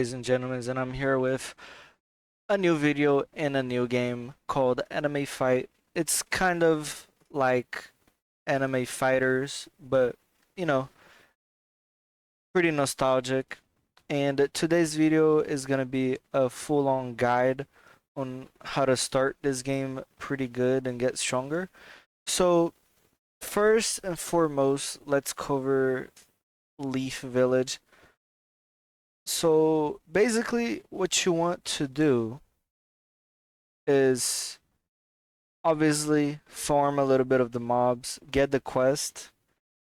Ladies and gentlemen, and I'm here with a new video in a new game called Anime Fight. It's kind of like anime fighters, but you know, pretty nostalgic. And today's video is gonna be a full-on guide on how to start this game pretty good and get stronger. So, first and foremost, let's cover Leaf Village. So, basically, what you want to do is obviously farm a little bit of the mobs, get the quest,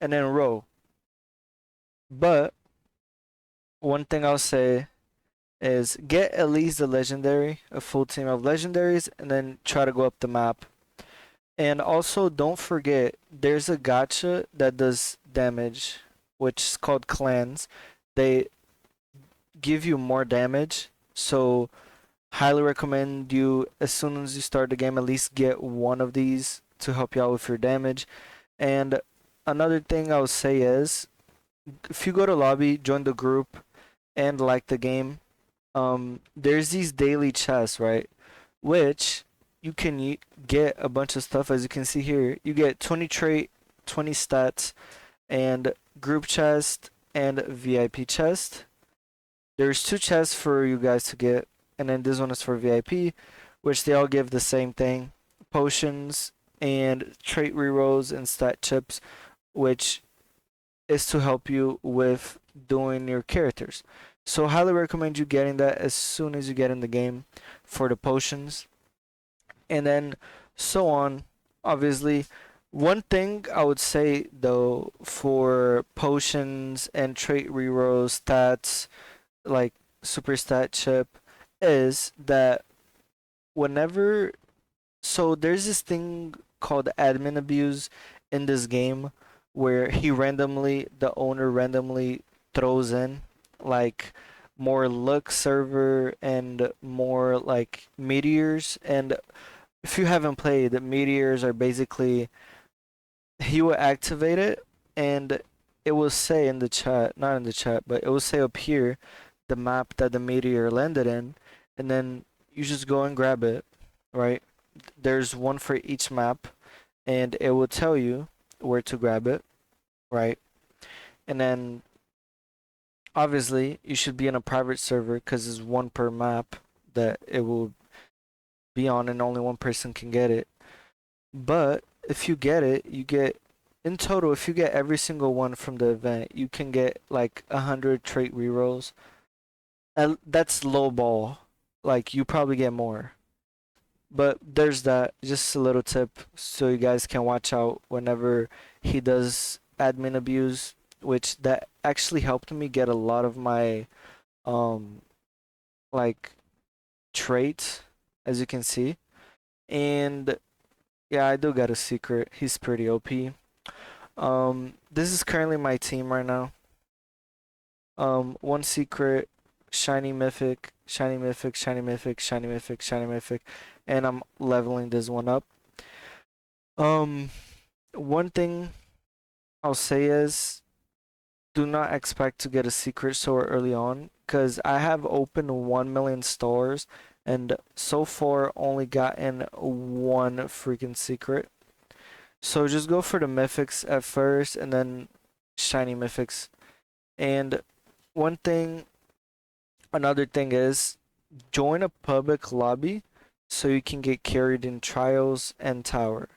and then roll. But one thing I'll say is get at least the legendary, a full team of legendaries, and then try to go up the map. And also don't forget there's a gacha that does damage, which is called clans. They give you more damage, so highly recommend you as soon as you start the game at least get one of these to help you out with your damage. And another thing I would say is if you go to lobby, join the group, and like the game, there's these daily chests, right? Which you can get a bunch of stuff. As you can see here, you get 20 trait, 20 stats, and group chest and VIP chest. There's two chests for you guys to get, and then this one is for VIP, which they all give the same thing: potions and trait rerolls and stat chips, which is to help you with doing your characters. So highly recommend you getting that as soon as you get in the game for the potions. And then so on. Obviously, one thing I would say though for potions and trait rerolls, stats, like super stat chip, is that whenever there's this thing called admin abuse in this game where the owner randomly throws in like more luck server and more like meteors. And if you haven't played, the meteors are basically, he will activate it and it will say in the chat, not in the chat, but it will say up here the map that the meteor landed in, and then you just go and grab it, right? There's one for each map, and it will tell you where to grab it, right? And then obviously you should be in a private server because it's one per map that it will be on, and only one person can get it. But if you get it, you get in total. If you get every single one from the event, you can get like 100 trait rerolls. And that's low ball. Like you probably get more. But there's that. Just a little tip so you guys can watch out whenever he does admin abuse, which that actually helped me get a lot of my um like traits, as you can see. And yeah, I do got a secret. He's pretty OP. This is currently my team right now. One secret, shiny mythic, shiny mythic, shiny mythic, shiny mythic, shiny mythic, and I'm leveling this one up. Um, One thing I'll say is do not expect to get a secret so early on, because I have opened 1 million stores and so far only gotten one freaking secret. So just go for the mythics at first and then shiny mythics. And one thing, another thing is join a public lobby so you can get carried in trials and tower.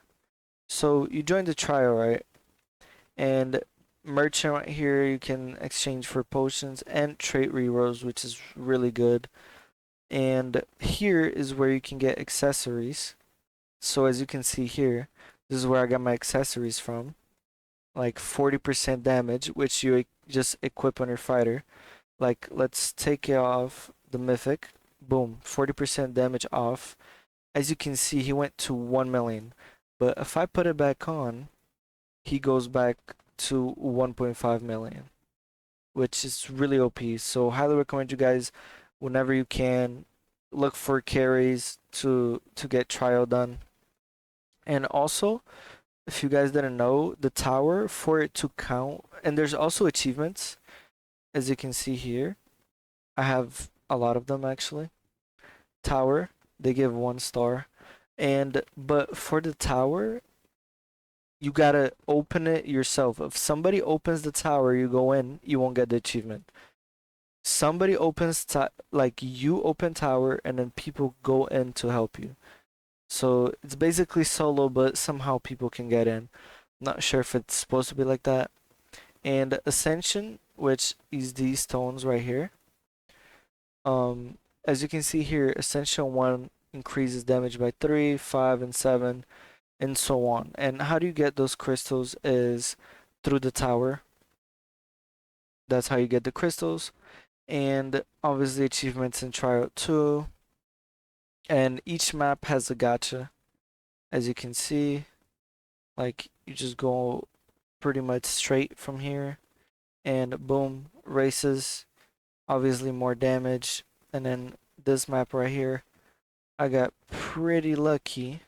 So you join the trial, right? And merchant right here you can exchange for potions and trait rerolls, which is really good. And here is where you can get accessories. So as you can see here, this is where I got my accessories from. Like 40% damage, which you just equip on your fighter. Like let's take it off the mythic. Boom, 40% damage off. As you can see, he went to 1 million. But if I put it back on, he goes back to 1.5 million, which is really OP. So highly recommend you guys, whenever you can, look for carries to get trial done. And also, if you guys didn't know, the tower, for it to count, and there's also achievements, as you can see here. I have a lot of them actually. Tower, they give 1 star. And but for the tower, you gotta open it yourself. If somebody opens the tower, you go in, you won't get the achievement. Somebody opens like you open tower and then people go in to help you. So it's basically solo, but somehow people can get in. Not sure if it's supposed to be like that. And Ascension, which is these stones right here. Um, as you can see here, Ascension 1 increases damage by 3, 5, and 7, and so on. And how do you get those crystals is through the tower. That's how you get the crystals. And obviously achievements in Tryout 2. And each map has a gacha. As you can see, like you just go pretty much straight from here. And boom, races. Obviously more damage. And then this map right here, I got pretty lucky.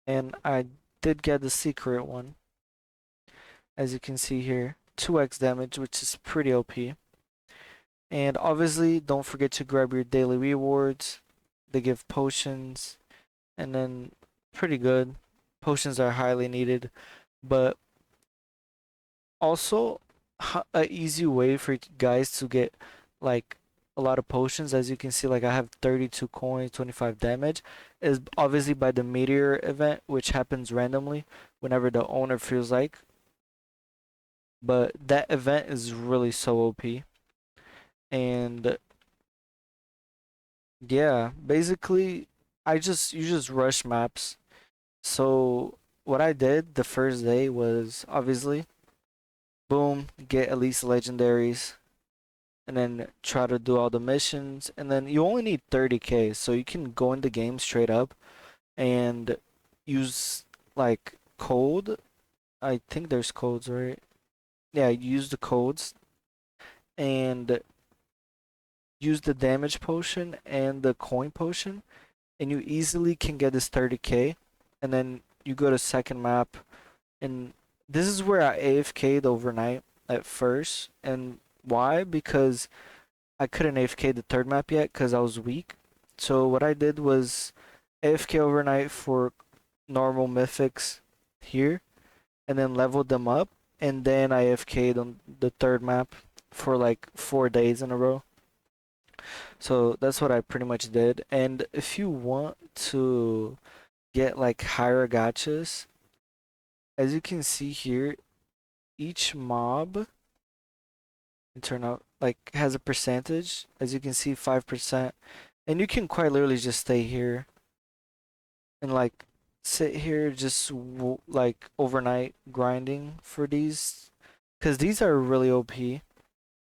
And I did get the secret one. As you can see here, 2x damage, which is pretty OP. And obviously, don't forget to grab your daily rewards. They give potions, and then pretty good. Potions are highly needed, but also a easy way for guys to get like a lot of potions. As you can see, like I have 32 coins, 25 damage, is obviously by the meteor event, which happens randomly whenever the owner feels like. But that event is really so OP. And yeah, basically you just rush maps. So what I did the first day was obviously boom, get at least legendaries and then try to do all the missions and then you only need 30k so you can go in the game straight up and use like code. I think there's codes, right? Yeah, use the codes and use the damage potion and the coin potion and you easily can get this 30k and then you go to second map and this is where I AFK'd overnight at first. And why? Because I couldn't AFK the third map yet because I was weak. So what I did was AFK overnight for normal mythics here and then leveled them up and then I AFK'd on the third map for like 4 days in a row. So that's what I pretty much did. And if you want to get like higher gachas, as you can see here, each mob turn out like has a percentage. As you can see, 5%. And you can quite literally just stay here and like sit here just like overnight grinding for these because these are really OP.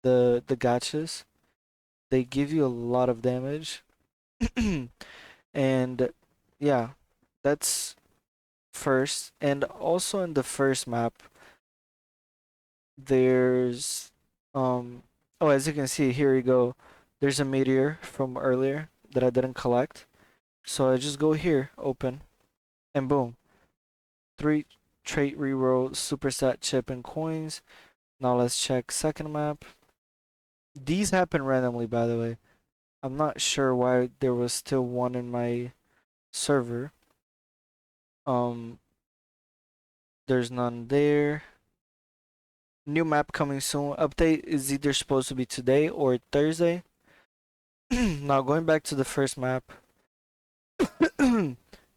The gachas, they give you a lot of damage. And yeah, that's first. And also in the first map, there's oh, as you can see, here you go. There's a meteor from earlier that I didn't collect. So I just go here, open, and boom. 3 trait reroll, superstat chip and coins. Now let's check second map. These happen randomly, by the way. I'm not sure why there was still one in my server. Um, there's none there. New map coming soon. Update is either supposed to be today or Thursday. Now going back to the first map,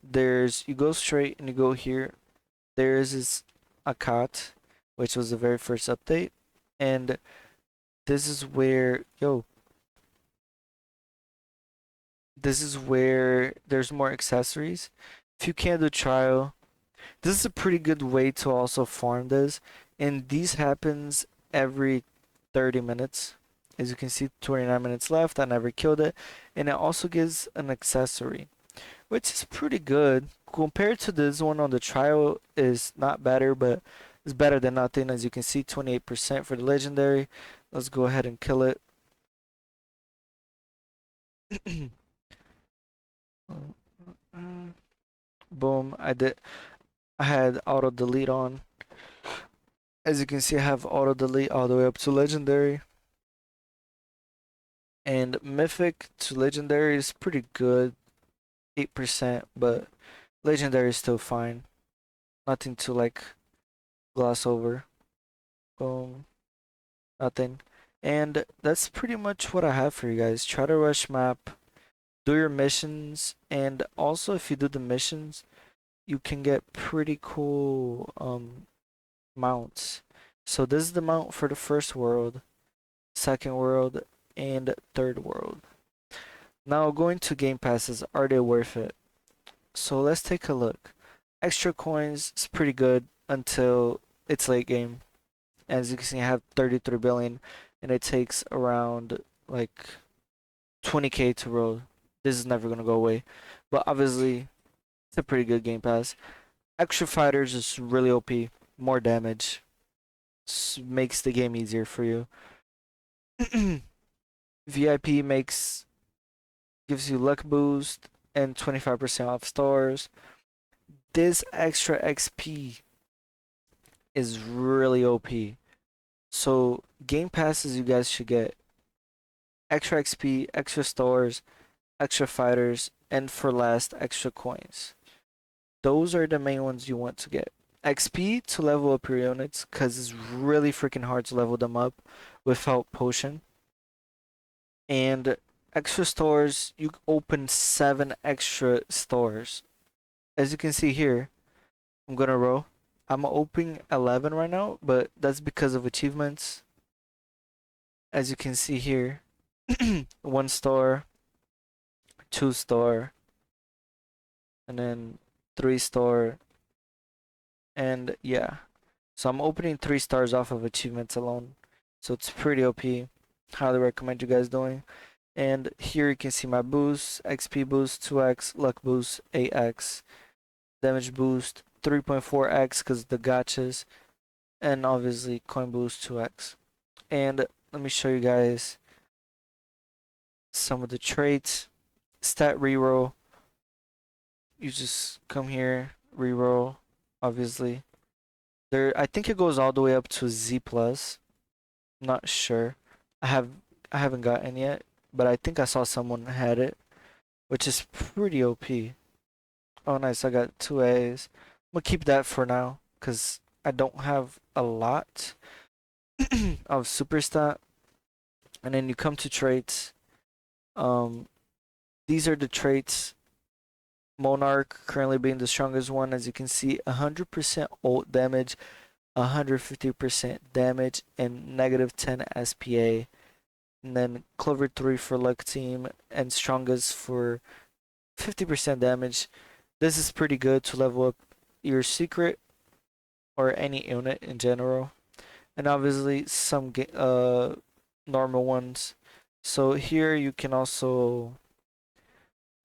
there's you go straight and you go here. There is a cat, which was the very first update, and this is where this is where there's more accessories. If you can't do trial, this is a pretty good way to also farm this, and these happens every 30 minutes. As you can see, 29 minutes left. I never killed it, and it also gives an accessory, which is pretty good compared to this one on the trial. Is not better, but it's better than nothing. As you can see, 28% for the legendary. Let's go ahead and kill it. Boom, I did. I had auto delete on. As you can see, I have auto delete all the way up to legendary. And mythic to legendary is pretty good, 8%, but legendary is still fine. Nothing to like gloss over. Boom, nothing. And that's pretty much what I have for you guys. Try to rush map, do your missions, and also if you do the missions, you can get pretty cool mounts. So this is the mount for the first world, second world, and third world. Now going to game passes, are they worth it? So let's take a look. Extra coins is pretty good until it's late game. As you can see, I have 33 billion, and it takes around like 20k to roll. This is never gonna go away, but obviously it's a pretty good game pass. Extra fighters is really OP, more damage, makes the game easier for you. VIP gives you luck boost and 25% off stores. This extra XP is really OP. So game passes you guys should get extra XP, extra stores, extra fighters, and for last extra coins. Those are the main ones you want to get. XP to level up your units because it's really freaking hard to level them up without potion. And extra stores, you open 7 extra stores. As you can see here, I'm gonna roll. I'm opening 11 right now, but that's because of achievements. As you can see here, 1 star, 2 star, and then 3 star, and yeah. So I'm opening 3 stars off of achievements alone. So it's pretty OP. Highly recommend you guys doing. And here you can see my boosts, XP boost 2x, luck boost 8x, damage boost 3.4x because the gachas, and obviously coin boost 2x. And let me show you guys some of the traits. Stat reroll. You just come here, reroll, obviously. I think it goes all the way up to Z plus. Not sure. I have I haven't gotten yet, but I think I saw someone had it, which is pretty OP. Oh nice, I got 2 A's. I'm gonna keep that for now, cause I don't have a lot of super stat. And then you come to traits. Um, these are the traits. Monarch currently being the strongest one, as you can see, 100% ult damage, 150% damage, and negative 10 SPA. And then Clover 3 for luck team, and strongest for 50% damage. This is pretty good to level up your secret or any unit in general. And obviously some normal ones. So here you can also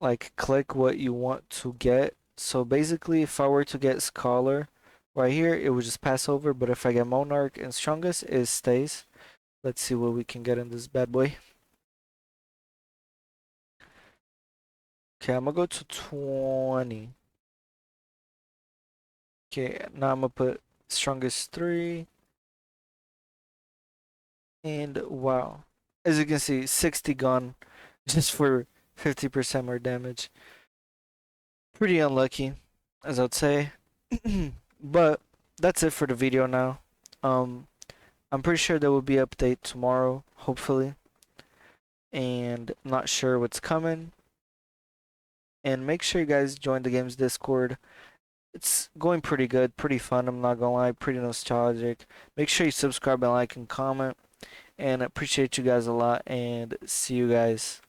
like click what you want to get. So basically if I were to get Scholar right here, it would just pass over, but if I get Monarch and Strongest, it stays. Let's see what we can get in this bad boy. Okay, I'm gonna go to 20. Okay, now I'm gonna put Strongest 3. And wow. As you can see, 60 gone just for 50% more damage. Pretty unlucky, as I'd say. But that's it for the video now. Um, I'm pretty sure there will be an update tomorrow, hopefully. And I'm not sure what's coming. And make sure you guys join the game's Discord. It's going pretty good, pretty fun, I'm not gonna lie, pretty nostalgic. Make sure you subscribe and like and comment. And I appreciate you guys a lot, and see you guys.